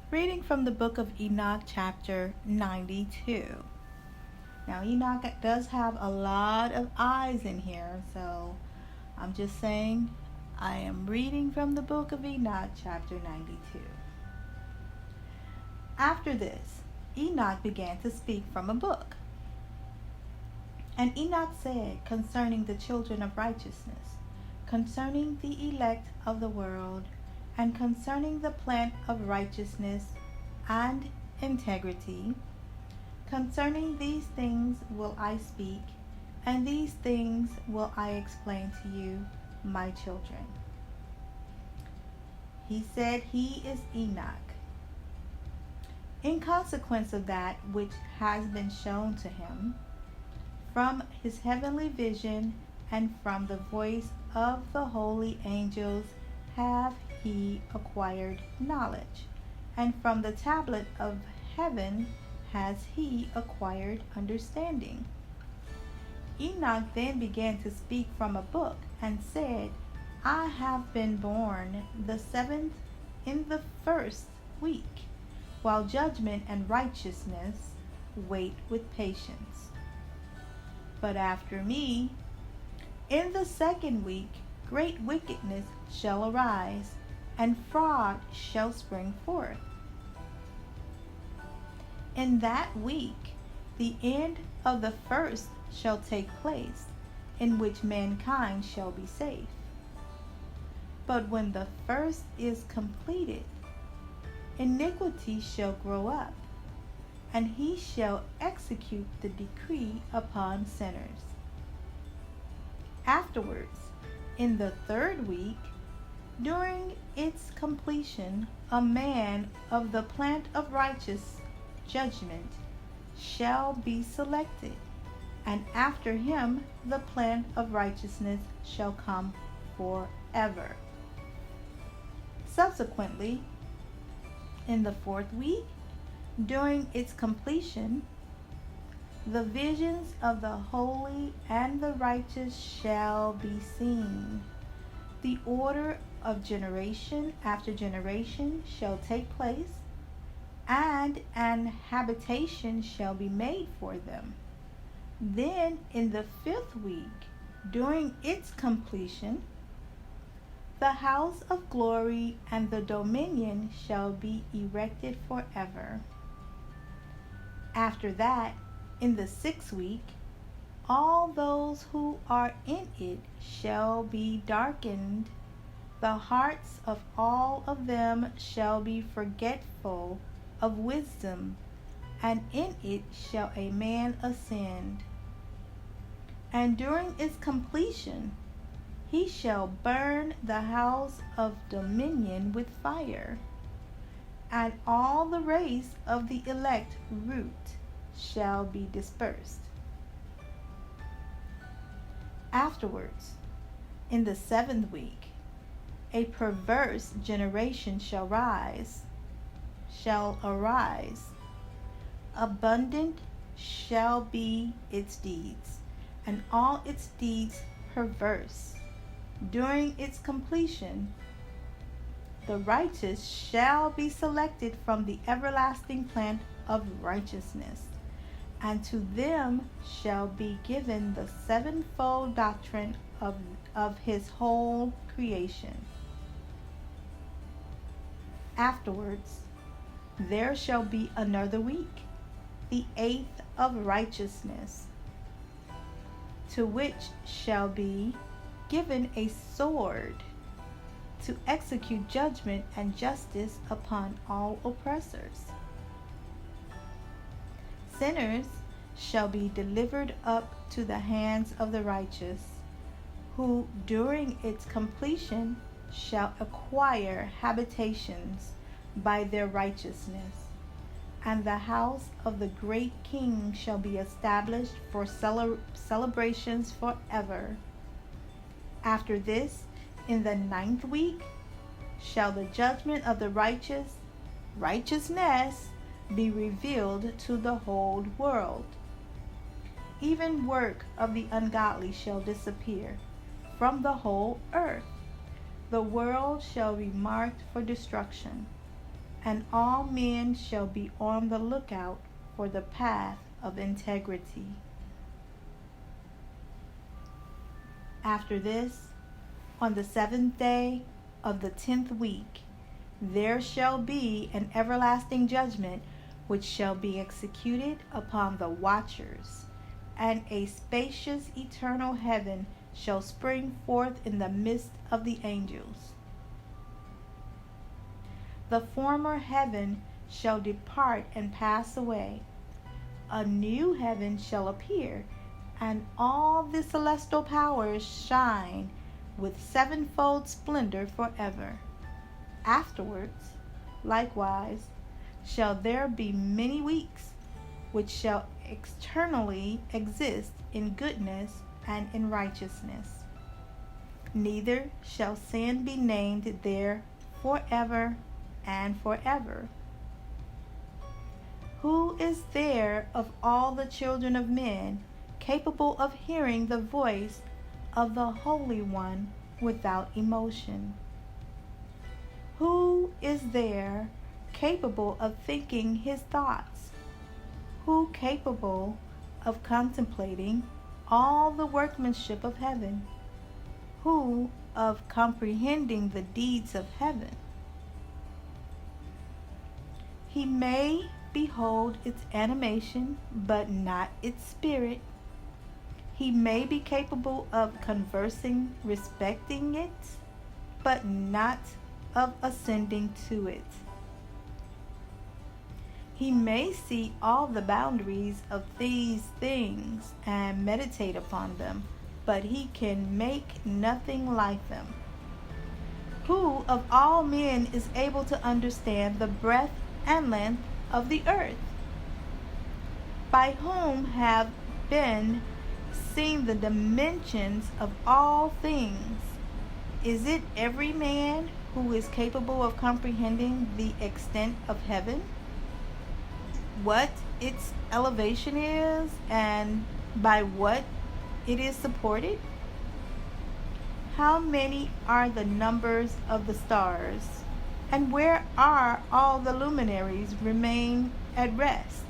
Reading from the book of Enoch, chapter 92. Now, Enoch does have a lot of eyes in here, so I'm just saying I am reading from the book of Enoch, chapter 92. After this, Enoch began to speak from a book. And Enoch said concerning the children of righteousness, concerning the elect of the world, and concerning the plant of righteousness and integrity, concerning these things will I speak, and these things will I explain to you, my children. He said he is Enoch. In consequence of that which has been shown to him, from his heavenly vision and from the voice of the holy angels have he acquired knowledge, and from the tablet of heaven has he acquired understanding. Enoch then began to speak from a book, and said, I have been born the 7th in the 1st week, while judgment and righteousness wait with patience. But after me, in the 2nd week, great wickedness shall arise, and fraud shall spring forth. In that week, the end of the 1st shall take place, in which mankind shall be safe. But when the 1st is completed, iniquity shall grow up, and he shall execute the decree upon sinners. Afterwards, in the 3rd week, during its completion, a man of the plant of righteous judgment shall be selected, and after him the plant of righteousness shall come forever. Subsequently, in the 4th week, during its completion, the visions of the holy and the righteous shall be seen. The order of generation after generation shall take place, and an habitation shall be made for them. Then in the 5th week, during its completion, the house of glory and the dominion shall be erected forever. After that, in the 6th week, all those who are in it shall be darkened. The hearts of all of them shall be forgetful of wisdom, and in it shall a man ascend. And during its completion, he shall burn the house of dominion with fire, and all the race of the elect root shall be dispersed. Afterwards, in the 7th week, a perverse generation shall arise. Abundant shall be its deeds, and all its deeds perverse. During its completion, the righteous shall be selected from the everlasting plant of righteousness, and to them shall be given the 7-fold doctrine of his whole creation. Afterwards, there shall be another week, the 8th of righteousness, to which shall be given a sword to execute judgment and justice upon all oppressors. Sinners shall be delivered up to the hands of the righteous, who during its completion shall acquire habitations by their righteousness, and the house of the great king shall be established for celebrations forever. After this, in the 9th week, shall the judgment of the righteousness be revealed to the whole world. Even work of the ungodly shall disappear from the whole earth. The world shall be marked for destruction. and all men shall be on the lookout for the path of integrity. After this, on the 7th day of the 10th week, there shall be an everlasting judgment which shall be executed upon the watchers, and a spacious eternal heaven shall spring forth in the midst of the angels. The former heaven shall depart and pass away. A new heaven shall appear, and all the celestial powers shine with sevenfold splendor forever. Afterwards, likewise, shall there be many weeks, which shall externally exist in goodness and in righteousness. Neither shall sin be named there forever and forever. Who is there of all the children of men capable of hearing the voice of the Holy One without emotion? Who is there capable of thinking his thoughts? Who capable of contemplating all the workmanship of heaven? Who of comprehending the deeds of heaven? He may behold its animation, but not its spirit. He may be capable of conversing respecting it, but not of ascending to it. He may see all the boundaries of these things and meditate upon them, but he can make nothing like them. Who of all men is able to understand the breadth and length of the earth? By whom have been seen the dimensions of all things? Is it every man who is capable of comprehending the extent of heaven, what its elevation is, and by what it is supported? How many are the numbers of the stars, and where are all the luminaries remain at rest?